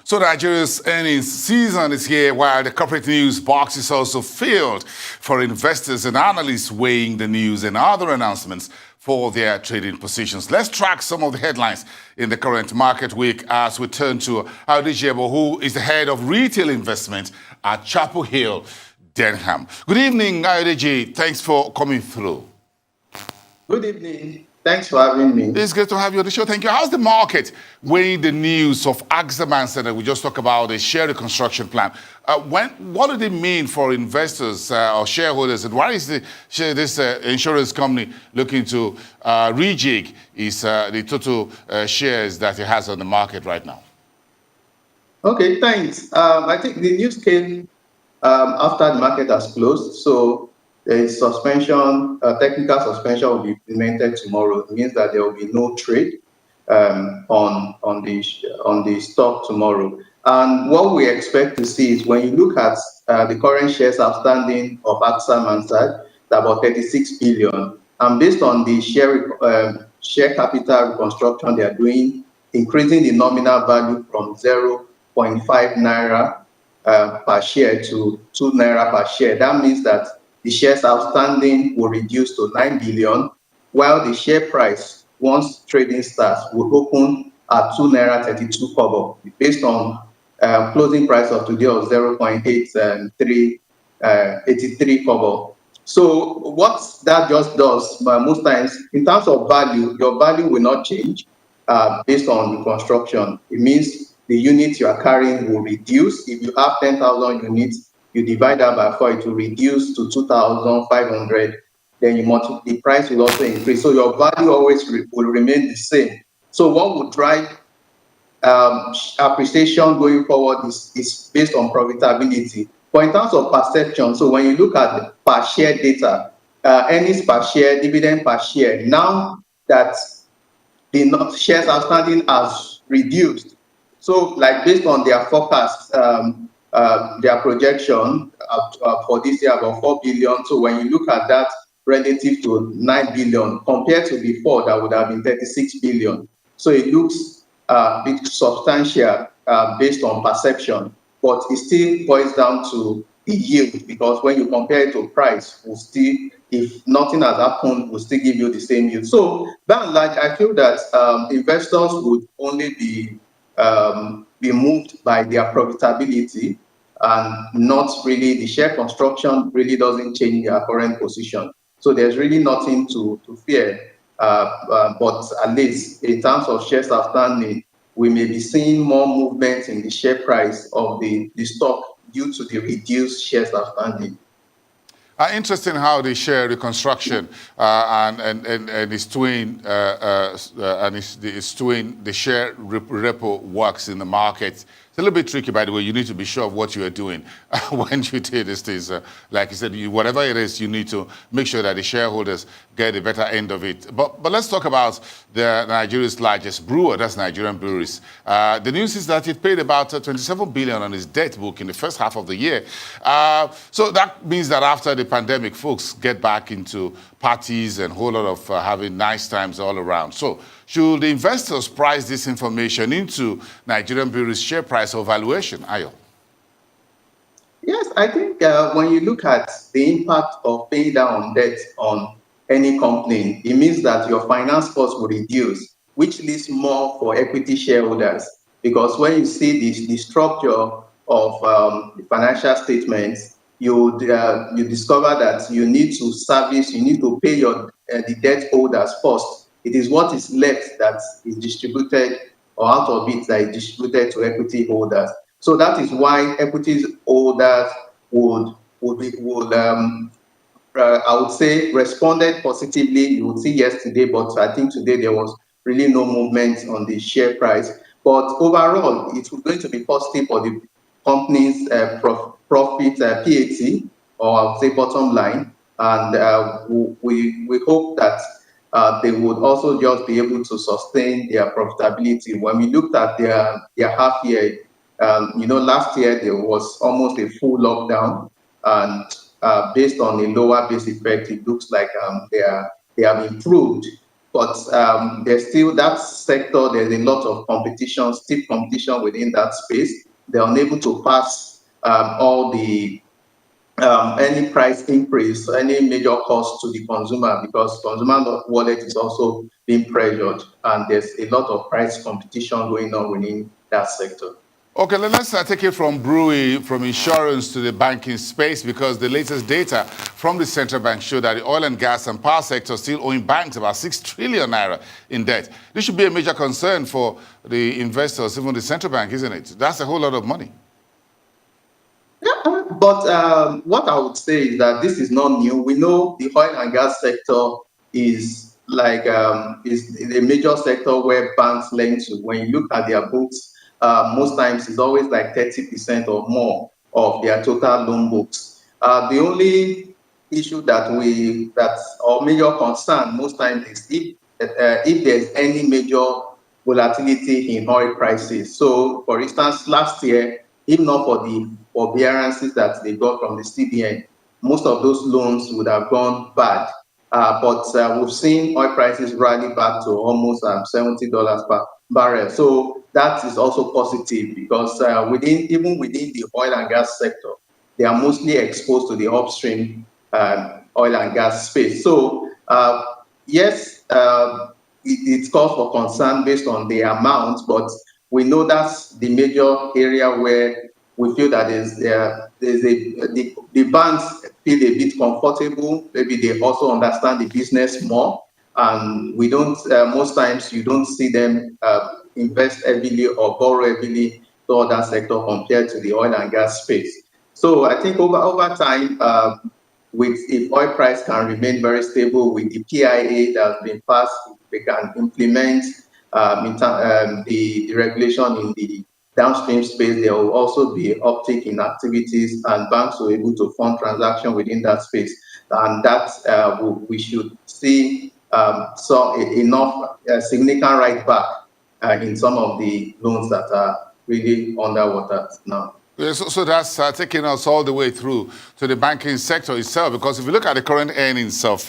So Nigeria's earnings season is here, while the corporate news box is also filled for investors and analysts weighing the news and other announcements for their trading positions. Let's track some of the headlines in the current market week as we turn to AriseTV, who is the head of retail investment at Chapel Hill, Denham. Good evening, AriseTV. Thanks for coming through. Good evening. Thanks for having me. It's great to have you on the show. Thank you. How's the market weighing the news of Mansard that we just talked about, the share reconstruction plan? What did it mean for investors or shareholders? And why is this insurance company looking to rejig the total shares that it has on the market right now? Okay, thanks. I think the news came after the market has closed. So there is suspension, technical suspension will be implemented tomorrow. It means that there will be no trade on the stock tomorrow. And what we expect to see is when you look at the current shares outstanding of Mansard, about 36 billion. And based on the share capital reconstruction they are doing, increasing the nominal value from 0.5 naira per share to 2 naira per share. That means that the shares outstanding will reduce to 9 billion, while the share price, once trading starts, will open at 2 naira 32 kobo, based on closing price of today of 0.83 kobo. So what that just does, most times, in terms of value, your value will not change based on reconstruction. It means the units you are carrying will reduce. If you have 10,000 units, you divide that by 4, it will reduce to 2,500. Then the price will also increase. So your value always will remain the same. So what would drive appreciation going forward is based on profitability. But in terms of perception, so when you look at the per share data, earnings per share, dividend per share, now that the shares outstanding has reduced, so like based on their forecast, their projection for this year about 4 billion. So when you look at that relative to 9 billion compared to before, that would have been 36 billion. So it looks a bit substantial based on perception, but it still boils down to the yield, because when you compare it to price, will still, if nothing has happened, will still give you the same yield. So by and large, I feel that investors would only be moved by their profitability, and not really the share construction really doesn't change their current position. So there's really nothing to fear. But at least in terms of shares outstanding, we may be seeing more movement in the share price of the stock due to the reduced shares outstanding. Interesting how the share reconstruction and its twin the share repo works in the market. It's a little bit tricky, by the way. You need to be sure of what you are doing when you do these things. Like you said, whatever it is, you need to make sure that the shareholders get a better end of it. But let's talk about Nigeria's largest brewer, that's Nigerian Breweries. The news is that it paid about 27 billion on its debt book in the first half of the year. So that means that after the pandemic, folks get back into parties and a whole lot of having nice times all around. So should the investors price this information into Nigerian Breweries' share price or valuation, Ayo? Yes, I think when you look at the impact of paying down debt on any company, it means that your finance costs will reduce, which leaves more for equity shareholders. Because when you see the structure of the financial statements, you discover that you need to pay the debt holders first. It is what is left that is distributed, or out of it that is distributed to equity holders. So that is why equity holders would I would say responded positively. You would see yesterday, but I think today there was really no movement on the share price. But overall, it's going to be positive for the company's profit, PAT, or I would say bottom line. And we hope that they would also just be able to sustain their profitability. When we looked at their half year, last year there was almost a full lockdown, and based on a lower base effect, it looks like they have improved. but there's still that sector. There's a lot of competition, stiff competition within that space. They're unable to pass all the any price increase, any major cost to the consumer, because consumer wallet is also being pressured, and there's a lot of price competition going on within that sector. Okay, let's take it from brewery, from insurance to the banking space, because the latest data from the central bank show that the oil and gas and power sector still owing banks about 6 trillion naira in debt. This should be a major concern for the investors, even the central bank, isn't it? That's a whole lot of money. Yeah, but what I would say is that this is not new. We know the oil and gas sector is like is a major sector where banks lend to. When you look at their books, most times it's always like 30% or more of their total loan books. The only issue that or major concern most times is if there's any major volatility in oil prices. So, for instance, last year, if not for the forbearances that they got from the CBN, most of those loans would have gone bad. But we've seen oil prices rally back to almost $70 per barrel. So that is also positive, because even within the oil and gas sector, they are mostly exposed to the upstream oil and gas space. So yes, it's cause for concern based on the amount, but we know that's the major area where we feel that the banks feel a bit comfortable. Maybe they also understand the business more, and we don't. Most times, you don't see them invest heavily or borrow heavily to other sector compared to the oil and gas space. So I think over time, if oil price can remain very stable with the PIA that has been passed, they can implement the regulation in the downstream space. There will also be uptick in activities, and banks will be able to fund transactions within that space. And that we should see enough significant right back in some of the loans that are really underwater now. Yeah, so that's taking us all the way through to the banking sector itself, because if you look at the current earnings of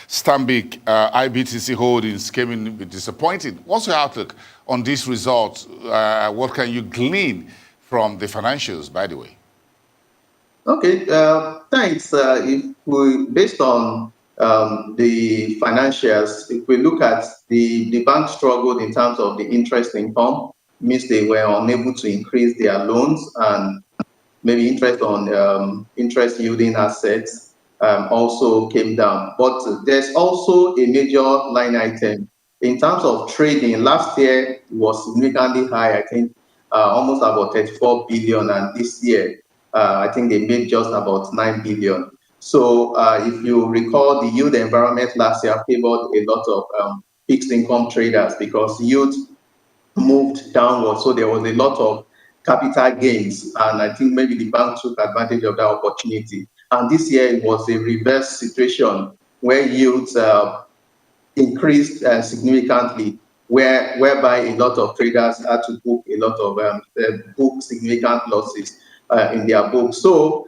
Stanbic IBTC Holdings, came in a bit disappointing. What's your outlook on these results? What can you glean from the financials, by the way? Okay, thanks. Based on the financials, if we look at the bank struggled in terms of the interest income, means they were unable to increase their loans, and maybe interest on interest yielding assets also came down. But there's also a major line item in terms of trading. Last year was significantly high, I think almost about 34 billion, and this year I think they made just about 9 billion. So if you recall, the yield environment last year favored a lot of fixed income traders because yield moved downward, so there was a lot of capital gains, and I think maybe the bank took advantage of that opportunity. And this year it was a reverse situation where yields increased significantly, whereby a lot of traders had to book a lot of book significant losses in their books. So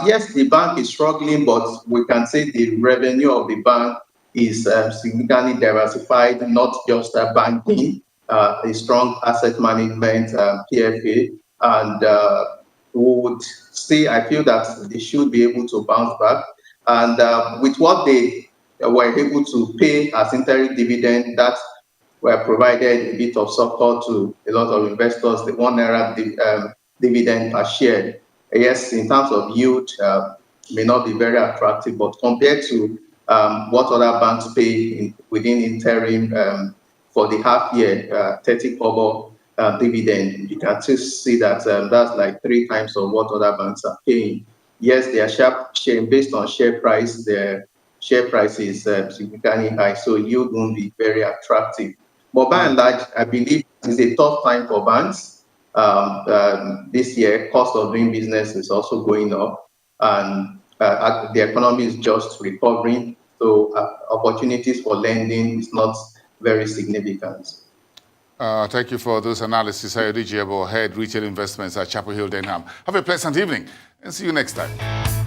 yes, the bank is struggling, but we can say the revenue of the bank is significantly diversified, not just banking. A strong asset management, PFA, and we would say, I feel that they should be able to bounce back. And with what they were able to pay as interim dividend, that were provided a bit of support to a lot of investors. The ₦1 dividend per share, yes, in terms of yield, may not be very attractive, but compared to what other banks pay within interim for the half year 30 kobo dividend, you can still see that that's like 3 times of what other banks are paying. Yes, their share based on share price, their share price is significantly high, so yield won't be very attractive. But by and large, I believe it's a tough time for banks. This year, cost of doing business is also going up, and the economy is just recovering, so opportunities for lending is not very significant. Thank you for those analysis. Ayodiji Ebo, Head Retail Investments at Chapel Hill, Denham. Have a pleasant evening and see you next time.